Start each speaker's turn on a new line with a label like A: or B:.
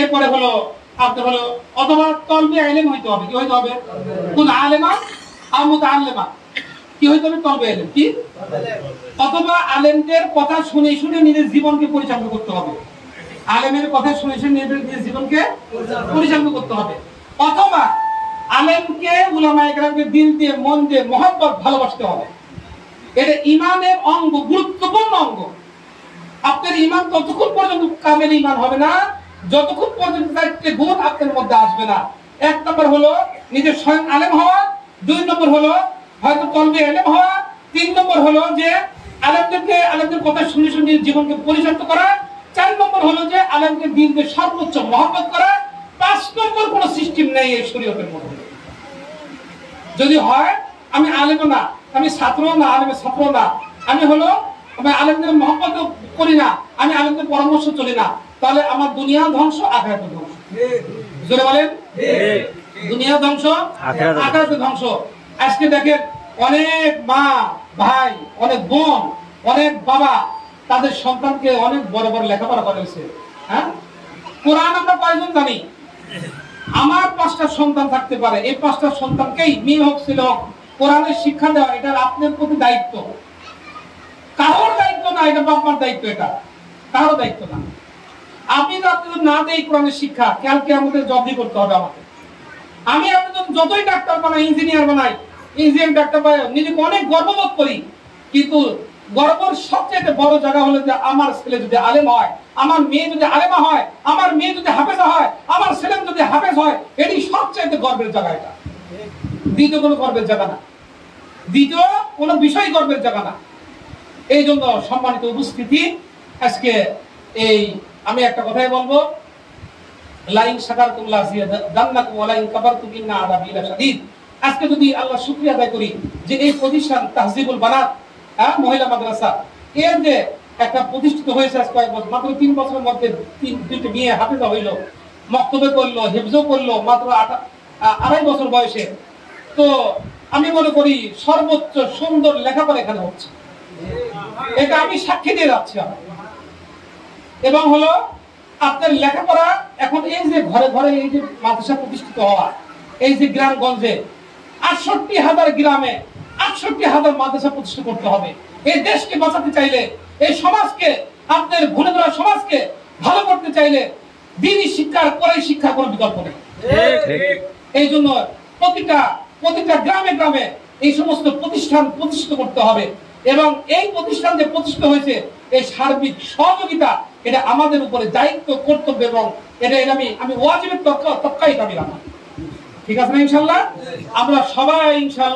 A: এরপরে হলো আপনার হলো অথবা তলবে ইলম হইতে হবে। কি হইতে হবে? কোন আলেমা আও মুতাআল্লিমা, কি হইতে হবে? তলবে ইলম। কি? অথবা আলেমদের কথা শুনে শুনে নিজের জীবনকে পরিচালনা করতে হবে। আলেমের কথা শুনে শুনে নিজের জীবনকে পরিচালনা করতে হবে। অথবা আলেমকে উলামায়ে কেরামকে দিল দিয়ে মন দিয়ে মহব্বত ভালোবাসতে হবে। এটা ঈমানের অঙ্গ, গুরুত্বপূর্ণ অঙ্গ। আপনার ঈমান ততক্ষণ পর্যন্ত কামেল ঈমান হবে না যতক্ষণ পর্যন্ত চারটি গুণ আপনার মধ্যে আসবে না। এক নম্বর হলো নিজের স্বয়ং আলেম হওয়া, দুই নম্বর হলো হয়তো তলবে ইলম হওয়া, তিন নম্বর হলো যে আলেমদের কথা শুনে শুনে জীবনকে পরিচালিত করা, চার নম্বর হলো যে আলেমকে দিনকে সর্বোচ্চ মহব্বত করা, পাঁচ নম্বর কোনো সিস্টেম নেই এই শরীয়তের মধ্যে। যদি হয় আমি আলেম না, আমি ছাত্র না, আলেমের ছাত্র না, আমি আলেমদের মহব্বত করি না, আমি আলেমদের পরামর্শ চলি না, তাহলে আমার দুনিয়া ধ্বংস, আখিরাত ধ্বংস। জোরে বলেন, দুনিয়া ধ্বংস, আখিরাত ধ্বংস। আজকে দেখেন অনেক মা ভাই, অনেক বোন, অনেক বাবা তাদের সন্তানকে অনেক বড় বড় লেখাপড়া করেছে। হ্যাঁ, কোরআন আমরা কয়জন জানি? আমার 5টা সন্তান থাকতে পারে, এই 5টা সন্তানকেই মেয়ে হোক ছেলে হোক কোরআনের শিক্ষা দেওয়া এটা আপনার প্রতি দায়িত্ব। কারোর দায়িত্ব না, এটা বাবার দায়িত্ব, এটা কারোর দায়িত্ব না। আপনি যদি না দেই কোরআনের শিক্ষা, কালকে আমাদের জব্দি করতে হবে আমাকে। আমি আপনাদের যতই ডাক্তার বানাই, ইঞ্জিনিয়ার বানাই, ইঞ্জিনিয়ার ডাক্তার বানাই, নিজেকে অনেক গর্ববোধ করি, কিন্তু গর্বের সবচেয়ে বড় জায়গা হলো যে আমার ছেলে যদি আলেম হয়, আমার মেয়ে যদি আলেমা হয়, আমার মেয়ে যদি হাফেজা হয়, আমার ছেলে যদি হাফেজ হয়, এটি সবচেয়ে গর্বের জায়গা। এটা দ্বিতীয় কোনো গর্বের জায়গা না, দ্বিতীয় কোনো বিষয় গর্বের জায়গা না। এই জন্য সম্মানিত উপস্থিতি, আজকে আমি একটা কথাই বলবো, লাইন শাকারতুম লাযিদান্নাকুম ওয়া লাইন কাফারতুম ইন্না আযাবি লাশাদীদ। আজকে যদি আল্লাহ শুকরিয়া আদায় করি যে এই প্রতিষ্ঠান তাহজিবুল বানাত মহিলা মাদ্রাসা এর যে একটা প্রতিষ্ঠিত হয়েছে আজ কয়েক বছর, মাত্র 3 বছরের মধ্যে 2টি মেয়ে হাফেজা হইল, মক্তবে করলো, হিফজও করলো মাত্র 2.5 বছর বয়সে। তো আমি মনে করি সর্বোচ্চ সুন্দর লেখাপড়া এখানে হচ্ছে, এটা আমি সাক্ষী দিয়ে যাচ্ছি। এবং হলো আপনার লেখাপড়া এখন এই যে ঘরে ঘরে এই যে মাদ্রাসা প্রতিষ্ঠিত হওয়া, এই যে গ্রামগঞ্জে 68,000 গ্রামে 68,000 মাদ্রাসা প্রতিষ্ঠা করতে হবে। এই দেশকে বাঁচাতে চাইলে, এই সমাজকে, আপনার ভুলে যাওয়া সমাজকে ভালো করতে চাইলে দ্বীনি শিক্ষার পরে শিক্ষার কোনো বিকল্প নেই। এই জন্য প্রতিটা গ্রামে গ্রামে এই সমস্ত প্রতিষ্ঠান প্রতিষ্ঠিত করতে হবে। এবং এই প্রতিষ্ঠান যে প্রতিষ্ঠিত হয়েছে, এই সার্বিক সহযোগিতা এটা আমাদের উপরে দায়িত্ব, কর্তব্য, এবং এটা আমি ওয়াজিবের তক্কাই দাবি রাখি। ঠিক আছে না? ইনশাআল্লাহ আমরা সবাই ইনশাআল্লাহ